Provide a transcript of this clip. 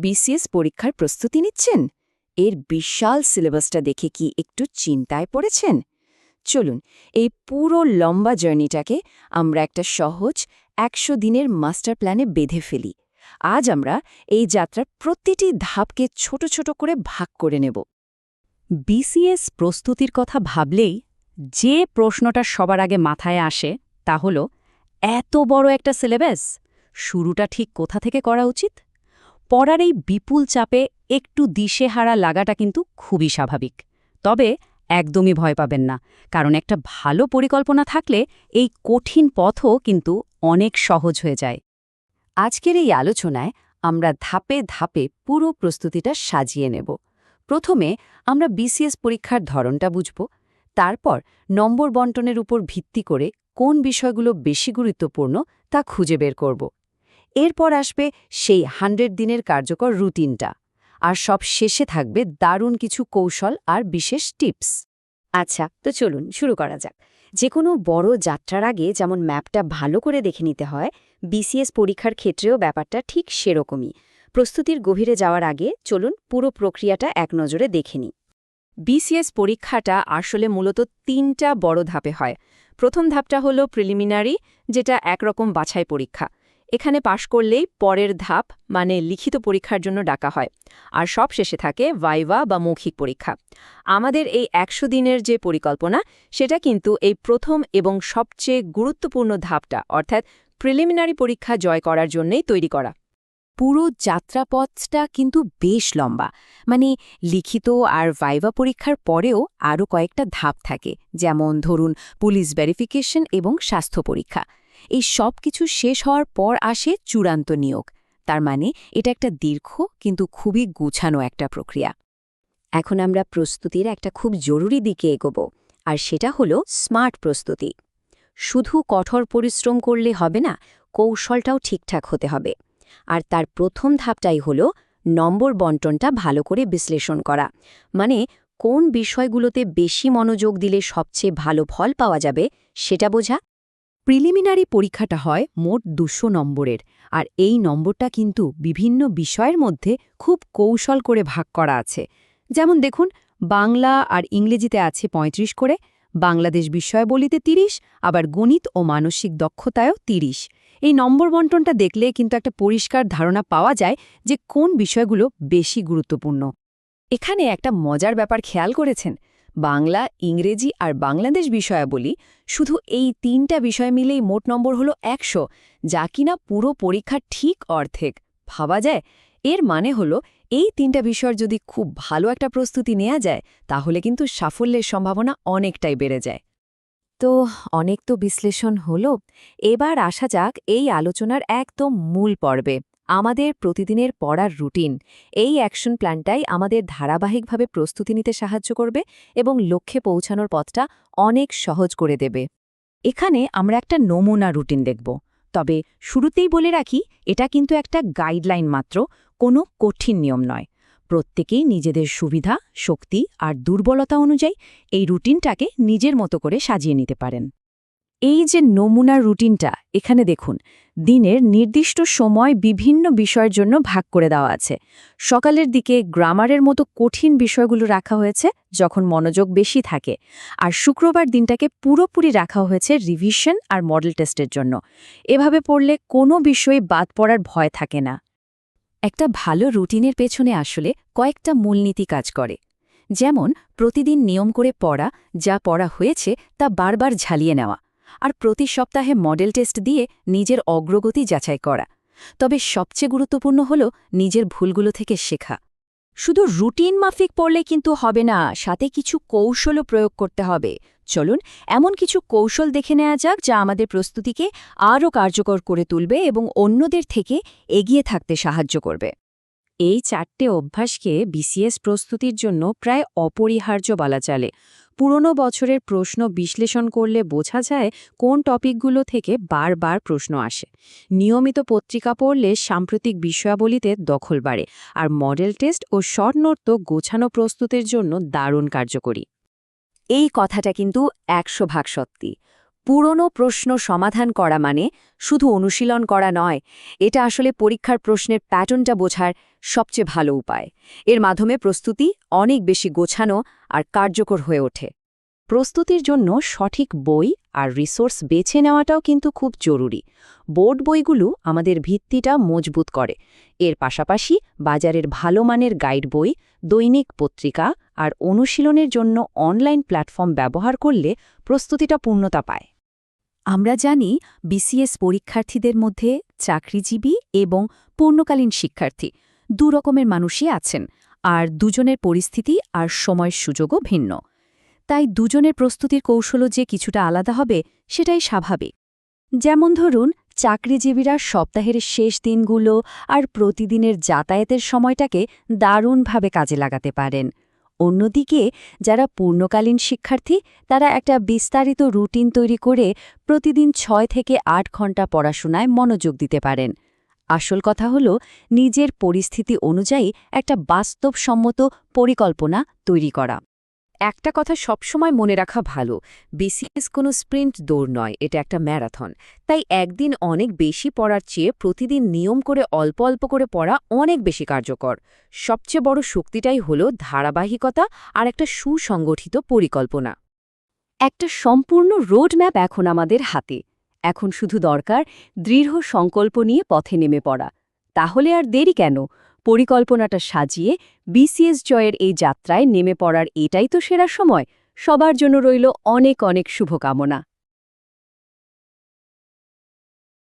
BCS পরীক্ষার প্রস্তুতি নিচ্ছেন? এর বিশাল সিলেবাসটা দেখে কি একটু চিন্তায় পড়েছেন? চলুন এই পুরো লম্বা জার্নিটাকে আমরা একটা সহজ ১০০ দিনের মাস্টার প্ল্যানে বেঁধে ফেলি। আজ আমরা এই যাত্রার প্রতিটি ধাপকে ছোট ছোট করে ভাগ করে নেব। বিসিএস প্রস্তুতির কথা ভাবলেই যে প্রশ্নটা সবার আগে মাথায় আসে তা হল, এত বড় একটা সিলেবাস, শুরুটা ঠিক কোথা থেকে করা উচিত? পড়ার এই বিপুল চাপে একটু দিশেহারা লাগাটা কিন্তু খুবই স্বাভাবিক। তবে একদমই ভয় পাবেন না, কারণ একটা ভালো পরিকল্পনা থাকলে এই কঠিন পথও কিন্তু অনেক সহজ হয়ে যায়। আজকের এই আলোচনায় আমরা ধাপে ধাপে পুরো প্রস্তুতিটা সাজিয়ে নেব। প্রথমে আমরা বিসিএস পরীক্ষার ধরনটা বুঝব, তারপর নম্বর বণ্টনের উপর ভিত্তি করে কোন বিষয়গুলো বেশি গুরুত্বপূর্ণ তা খুঁজে বের করব। এরপর আসবে সেই 100 দিনের কার্যকর রুটিনটা, আর সব শেষে থাকবে দারুণ কিছু কৌশল আর বিশেষ টিপস। আচ্ছা, তো চলুন শুরু করা যাক। যে কোনো বড় যাত্রার আগে যেমন ম্যাপটা ভালো করে দেখে নিতে হয়, বিসিএস পরীক্ষার ক্ষেত্রেও ব্যাপারটা ঠিক সেরকমই। প্রস্তুতির গভীরে যাওয়ার আগে চলুন পুরো প্রক্রিয়াটা এক নজরে দেখে নিই। বিসিএস পরীক্ষাটা আসলে মূলত ৩টা বড় ধাপে হয়। প্রথম ধাপটা হলো প্রিলিমিনারি, যেটা একরকম বাছাই পরীক্ষা। এখানে পাশ করলেই পরের ধাপ মানে লিখিত পরীক্ষার জন্য ডাকা হয়। আর সব শেষে থাকে ভাইভা বা মৌখিক পরীক্ষা। আমাদের এই ১০০ দিনের যে পরিকল্পনা, সেটা কিন্তু এই প্রথম এবং সবচেয়ে গুরুত্বপূর্ণ ধাপটা, অর্থাৎ প্রিলিমিনারি পরীক্ষা জয় করার জন্যই তৈরি করা। পুরো যাত্রাপথটা কিন্তু বেশ লম্বা, মানে লিখিত আর ভাইভা পরীক্ষার পরেও আরও কয়েকটা ধাপ থাকে, যেমন ধরুন পুলিশ ভেরিফিকেশন এবং স্বাস্থ্য পরীক্ষা। এই সব কিছু শেষ হওয়ার পর আসে চূড়ান্ত নিয়োগ। তার মানে এটা একটা দীর্ঘ কিন্তু খুবই গুছানো একটা প্রক্রিয়া। এখন আমরা প্রস্তুতির একটা খুব জরুরি দিকে এগোব, আর সেটা হলো স্মার্ট প্রস্তুতি। শুধু কঠোর পরিশ্রম করলে হবে না, কৌশলটাও ঠিকঠাক হতে হবে। আর তার প্রথম ধাপটাই হলো নম্বর বণ্টনটা ভালো করে বিশ্লেষণ করা, মানে কোন বিষয়গুলোতে বেশি মনোযোগ দিলে সবচেয়ে ভালো ফল পাওয়া যাবে সেটা বোঝা। প্রিলিমিনারি পরীক্ষাটা হয় মোট ২০০ নম্বরের, আর এই নম্বরটা কিন্তু বিভিন্ন বিষয়ের মধ্যে খুব কৌশল করে ভাগ করা আছে। যেমন দেখুন, বাংলা আর ইংরেজিতে আছে ৩৫ করে, বাংলাদেশ বিষয়াবলিতে ৩০, আবার গণিত ও মানসিক দক্ষতায়ও ৩০। এই নম্বর বণ্টনটা দেখলে কিন্তু একটা পরিষ্কার ধারণা পাওয়া যায় যে কোন বিষয়গুলো বেশি গুরুত্বপূর্ণ। এখানে একটা মজার ব্যাপার খেয়াল করেছেন, বাংলা, ইংরেজি আর বাংলাদেশ বিষয়াবলি, শুধু এই ৩টা বিষয় মিলেই মোট নম্বর হলো ১০০, যা কিনা পুরো পরীক্ষার ঠিক অর্ধেক। ভাবা যায়? এর মানে হলো এই ৩টা বিষয়ের যদি খুব ভালো একটা প্রস্তুতি নেওয়া যায়, তাহলে কিন্তু সাফল্যের সম্ভাবনা অনেকটাই বেড়ে যায়। তো অনেক তো বিশ্লেষণ হলো, এবার আসা যাক এই আলোচনার একদম মূল পর্বে, আমাদের প্রতিদিনের পড়ার রুটিন। এই অ্যাকশন প্ল্যানটাই আমাদের ধারাবাহিকভাবে প্রস্তুতি নিতে সাহায্য করবে এবং লক্ষ্যে পৌঁছানোর পথটা অনেক সহজ করে দেবে। এখানে আমরা একটা নমুনা রুটিন দেখব, তবে শুরুতেই বলে রাখি, এটা কিন্তু একটা গাইডলাইন মাত্র, কোনো কঠিন নিয়ম নয়। প্রত্যেকেই নিজেদের সুবিধা, শক্তি আর দুর্বলতা অনুযায়ী এই রুটিনটাকে নিজের মতো করে সাজিয়ে নিতে পারেন। এই যে নমুনার রুটিনটা, এখানে দেখুন, দিনের নির্দিষ্ট সময় বিভিন্ন বিষয়ের জন্য ভাগ করে দেওয়া আছে। সকালের দিকে গ্রামারের মতো কঠিন বিষয়গুলো রাখা হয়েছে যখন মনোযোগ বেশি থাকে, আর শুক্রবার দিনটাকে পুরোপুরি রাখা হয়েছে রিভিশন আর মডেল টেস্টের জন্য। এভাবে পড়লে কোনো বিষয়ে বাদ পড়ার ভয় থাকে না। একটা ভালো রুটিনের পেছনে আসলে কয়েকটা মূলনীতি কাজ করে, যেমন প্রতিদিন নিয়ম করে পড়া, যা পড়া হয়েছে তা বারবার ঝালিয়ে নেওয়া, আর প্রতি সপ্তাহে মডেল টেস্ট দিয়ে নিজের অগ্রগতি যাচাই করা। তবে সবচেয়ে গুরুত্বপূর্ণ হল নিজের ভুলগুলো থেকে শেখা। শুধু রুটিন মাফিক পড়লে কিন্তু হবে না, সাথে কিছু কৌশলও প্রয়োগ করতে হবে। চলুন এমন কিছু কৌশল দেখে নেওয়া যাক, যা আমাদের প্রস্তুতিকে আরও কার্যকর করে তুলবে এবং অন্যদের থেকে এগিয়ে থাকতে সাহায্য করবে। এই 4টে অভ্যাসকে বিসিএস প্রস্তুতির জন্য প্রায় অপরিহার্য বলা চলে। পুরনো বছরের প্রশ্ন বিশ্লেষণ করলে বোঝা যায় কোন টপিকগুলো থেকে বারবার প্রশ্ন আসে। নিয়মিত পত্রিকা পড়লে সাম্প্রতিক বিষয়াবলিতে দখল বাড়ে, আর মডেল টেস্ট ও শর্ট নোট তো গোছানো প্রস্তুতির জন্য দারুণ কার্যকরী। এই কথাটা কিন্তু 100% সত্যি। পুরনো প্রশ্ন সমাধান করা মানে শুধু অনুশীলন করা নয়, এটা আসলে পরীক্ষার প্রশ্নের প্যাটার্নটা বোঝার সবচেয়ে ভালো উপায়। এর মাধ্যমে প্রস্তুতি অনেক বেশি গোছানো আর কার্যকর হয়ে ওঠে। প্রস্তুতির জন্য সঠিক বই আর রিসোর্স বেছে নেওয়াটাও কিন্তু খুব জরুরি। বোর্ড বইগুলো আমাদের ভিত্তিটা মজবুত করে। এর পাশাপাশি বাজারের ভালো মানের গাইড বই, দৈনিক পত্রিকা আর অনুশীলনের জন্য অনলাইন প্ল্যাটফর্ম ব্যবহার করলে প্রস্তুতিটা পূর্ণতা পায়। আমরা জানি বিসিএস পরীক্ষার্থীদের মধ্যে চাকরিজীবী এবং পূর্ণকালীন শিক্ষার্থী দুরকমের মানুষই আছেন, আর দুজনের পরিস্থিতি আর সময়ের সুযোগও ভিন্ন। তাই দুজনের প্রস্তুতির কৌশলও যে কিছুটা আলাদা হবে সেটাই স্বাভাবিক। যেমন ধরুন, চাকরিজীবীরা সপ্তাহের শেষ দিনগুলো আর প্রতিদিনের যাতায়াতের সময়টাকে দারুণভাবে কাজে লাগাতে পারেন। অন্যদিকে যারা পূর্ণকালীন শিক্ষার্থী, তারা একটা বিস্তারিত রুটিন তৈরি করে প্রতিদিন 6 থেকে 8 ঘন্টা পড়াশোনায় মনোযোগ দিতে পারেন। আসল কথা হল নিজের পরিস্থিতি অনুযায়ী একটা বাস্তবসম্মত পরিকল্পনা তৈরি করা। একটা কথা সবসময় মনে রাখা ভালো, বিসিএস কোনো স্প্রিন্ট দৌড় নয়, এটা একটা ম্যারাথন। তাই একদিন অনেক বেশি পড়ার চেয়ে প্রতিদিন নিয়ম করে অল্প অল্প করে পড়া অনেক বেশি কার্যকর। সবচেয়ে বড় শক্তিটাই হলো ধারাবাহিকতা আর একটা সুসংগঠিত পরিকল্পনা। একটা সম্পূর্ণ রোডম্যাপ এখন আমাদের হাতে। এখন শুধু দরকার দৃঢ় সংকল্প নিয়ে পথে নেমে পড়া। তাহলে আর দেরি কেন? পরিকল্পনাটা সাজিয়ে বিসিএস জয়ের এই যাত্রায় নেমে পড়ার এটাই তো সেরা সময়। সবার জন্য রইল অনেক অনেক শুভকামনা।